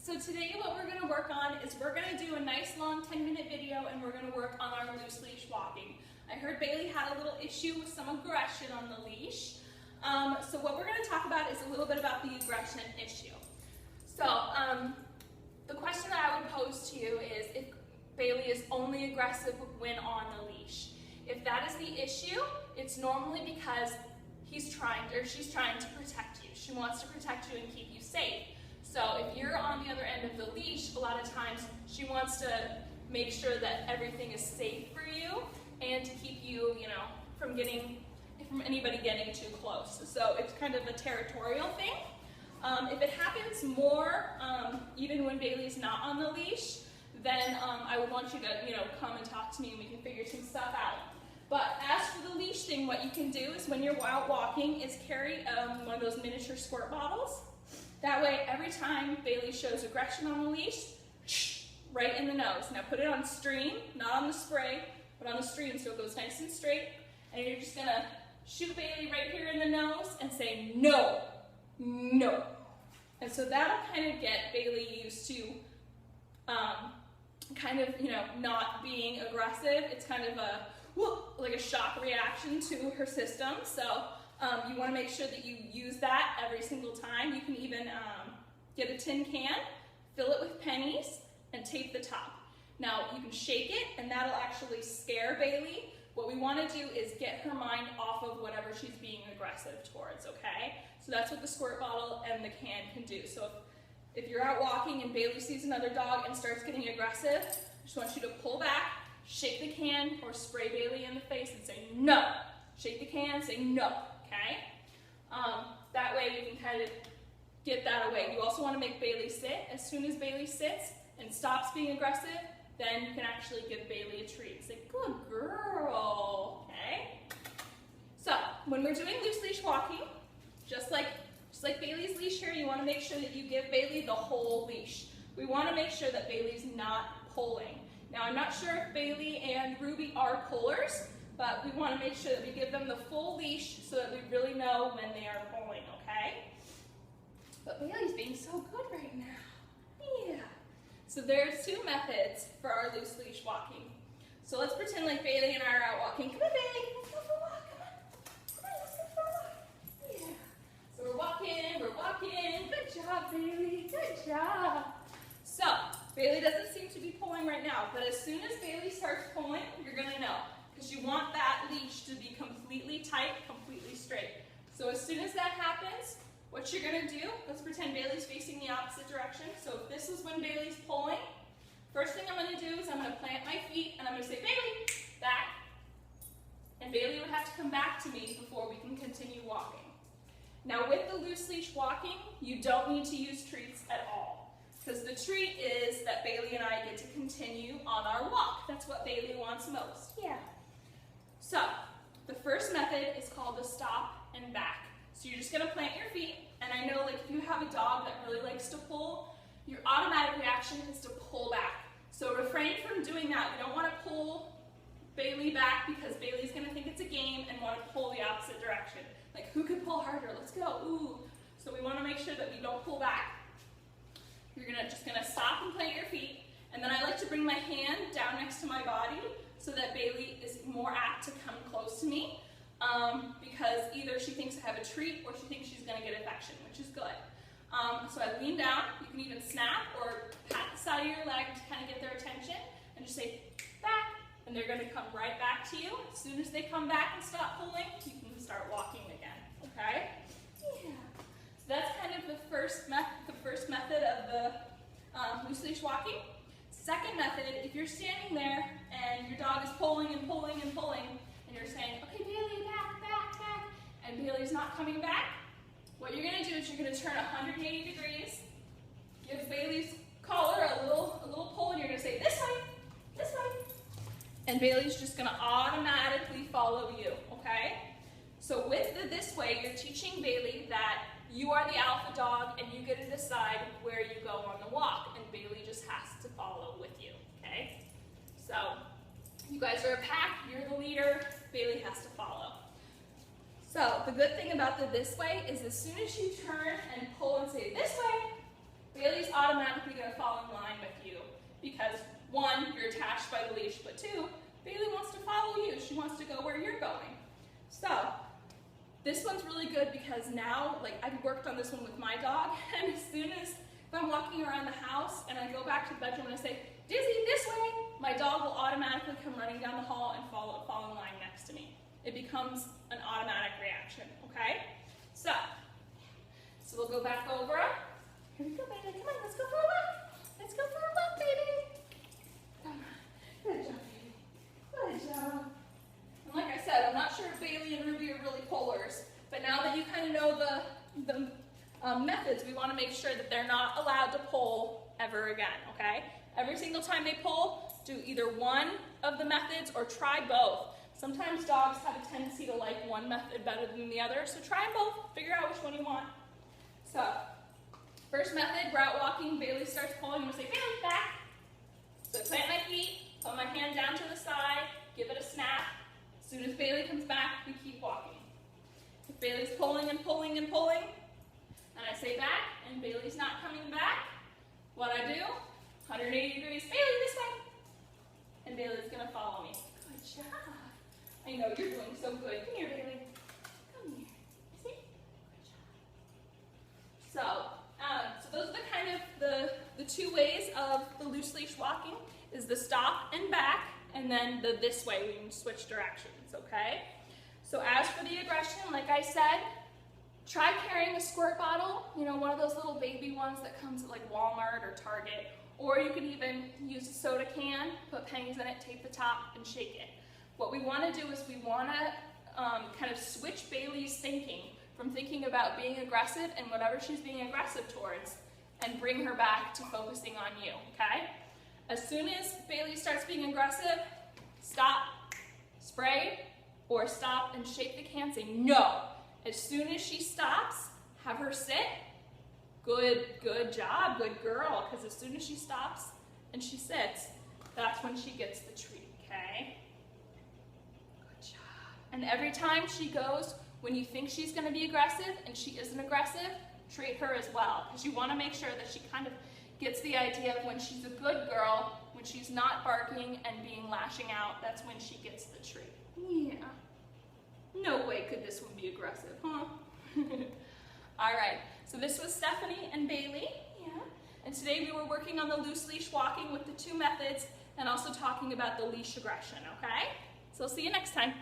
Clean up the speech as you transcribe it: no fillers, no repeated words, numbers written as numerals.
So today what we're going to work on is we're going to do a nice long 10-minute video and we're going to work on our loose leash walking. I heard Bailey had a little issue with some aggression on the leash. So what we're going to talk about is a little bit about the aggression issue. So the question that I would pose to you is if Bailey is only aggressive when on the leash. If that is the issue, it's normally because he's trying or she's trying to protect you. She wants to protect you and keep you safe. So if you're on the other end of the leash, a lot of times she wants to make sure that everything is safe for you and to keep you, from anybody getting too close. So it's kind of a territorial thing. If it happens more, even when Bailey's not on the leash, then I would want you to, come and talk to me and we can figure some stuff out. But as for the leash thing, what you can do is when you're out walking is carry one of those miniature squirt bottles. That way, every time Bailey shows aggression on the leash, right in the nose. Now put it on stream, not on the spray, but on the stream so it goes nice and straight. And you're just gonna shoot Bailey right here in the nose and say, no, no. And so that'll kind of get Bailey used to not being aggressive. It's kind of like a shock reaction to her system. So you want to make sure that you use that every single time. You can even get a tin can, fill it with pennies, and tape the top. Now you can shake it and that'll actually scare Bailey. What we want to do is get her mind off of whatever she's being aggressive towards, okay? So that's what the squirt bottle and the can can do. So if you're out walking and Bailey sees another dog and starts getting aggressive, I just want you to pull back, shake the can, or spray Bailey in the face and say no. Shake the can, say no, okay? That way you can kind of get that away. You also want to make Bailey sit. As soon as Bailey sits and stops being aggressive, then you can actually give Bailey a treat. Say, good girl, okay? So when we're doing loose leash walking, just like Bailey's leash here, you want to make sure that you give Bailey the whole leash. We want to make sure that Bailey's not pulling. Now I'm not sure if Bailey and Ruby are pullers, but we want to make sure that we give them the full leash so that we really know when they are pulling, okay? But Bailey's being so good right now. Yeah. So there's two methods for our loose leash walking. So let's pretend like Bailey and I are out walking. Come on, Bailey, let's go for a walk. Come on, let's go for a walk. Yeah. So we're walking. Good job, Bailey. Good job. So Bailey doesn't seem to be pulling right now, but as soon as Bailey starts pulling, you're gonna know, because you want that leash to be completely tight, completely straight. So as soon as that happens, what you're gonna do, let's pretend Bailey's facing the opposite direction. So if this is when Bailey's pulling, first thing I'm gonna do is I'm gonna plant my feet and I'm gonna say, Bailey, back. And Bailey would have to come back to me before we can continue walking. Now with the loose leash walking, you don't need to use treats at all. Because the treat is that Bailey and I get to continue on our walk. That's what Bailey wants most. Yeah. So the first method is called the stop and back. So you're just gonna plant your feet, and I know if you have a dog that really likes to pull, your automatic reaction is to pull back. So refrain from doing that. We don't wanna pull Bailey back because Bailey's gonna think it's a game and wanna pull the opposite direction. Like, who could pull harder? Let's go, ooh. So we wanna make sure that we don't pull back. You're just gonna stop and plant your feet, and then I like to bring my hand down next to my body so that Bailey is more apt to come close to me. Because either she thinks I have a treat or she thinks she's going to get affection, which is good. So I lean down. You can even snap or pat the side of your leg to kind of get their attention and just say, back, and they're going to come right back to you. As soon as they come back and stop pulling, you can start walking again, okay? Yeah. So that's kind of the first method of the loose leash walking. Second method, if you're standing there and your dog is pulling and pulling and pulling, and you're saying, okay, Bailey, back, back, back, and Bailey's not coming back, what you're gonna do is you're gonna turn 180 degrees, give Bailey's collar a little pull, and you're gonna say, this way, and Bailey's just gonna automatically follow you, okay? So with the this way, you're teaching Bailey that you are the alpha dog, and you get to decide where you go on the walk, and Bailey just has to follow with you, okay? So you guys are a pack, you're the leader, Bailey has to follow. So the good thing about the this way is as soon as you turn and pull and say this way, Bailey's automatically going to fall in line with you because one, you're attached by the leash, but two, Bailey wants to follow you. She wants to go where you're going. So this one's really good because now, like, I've worked on this one with my dog, and as soon as if I'm walking around the house and I go back to the bedroom and I say, Dizzy, this way, my dog will automatically come running down the hall and fall in line next to me. It becomes an automatic reaction, okay? So we'll go back over. Here we go, baby. Come on, let's go for a walk. Let's go for a walk, baby. Come on. Good job, baby. Good job. And like I said, I'm not sure if Bailey and Ruby are really pullers, but now that you kind of know the methods, we want to make sure that they're not allowed to pull ever again, okay? Every single time they pull, do either one of the methods or try both. Sometimes dogs have a tendency to like one method better than the other, so try them both. Figure out which one you want. So, first method, route walking. Bailey starts pulling. I'm going to say, Bailey, back. So plant my feet, put my hand down to the side, give it a snap. As soon as Bailey comes back, we keep walking. If Bailey's pulling and pulling and pulling, and I say back, and Bailey's not coming back, what I do, 180 degrees, Bailey, this way. And Bailey's going to follow me. Good job. I know, you're doing so good. Come here, Bailey. Come here. See? Good job. So those are the kind of the two ways of the loose leash walking, is the stop and back, and then the this way, we can switch directions, okay? So as for the aggression, like I said, try carrying a squirt bottle, you know, one of those little baby ones that comes at like Walmart or Target, or you can even use a soda can, put pennies in it, tape the top, and shake it. What we want to do is we want to kind of switch Bailey's thinking from thinking about being aggressive and whatever she's being aggressive towards, and bring her back to focusing on you, okay? As soon as Bailey starts being aggressive, stop, spray, or stop and shake the can, say no. As soon as she stops, have her sit. Good job, good girl, because as soon as she stops and she sits, that's when she gets the treat, okay? Good job. And every time she goes, when you think she's going to be aggressive and she isn't aggressive, treat her as well, because you want to make sure that she kind of gets the idea of when she's a good girl, when she's not barking and being lashing out, that's when she gets the treat. Yeah. No way could this one be aggressive, huh? All right, so this was Stephanie and Bailey, yeah. And today we were working on the loose leash walking with the two methods and also talking about the leash aggression, okay? So see you next time.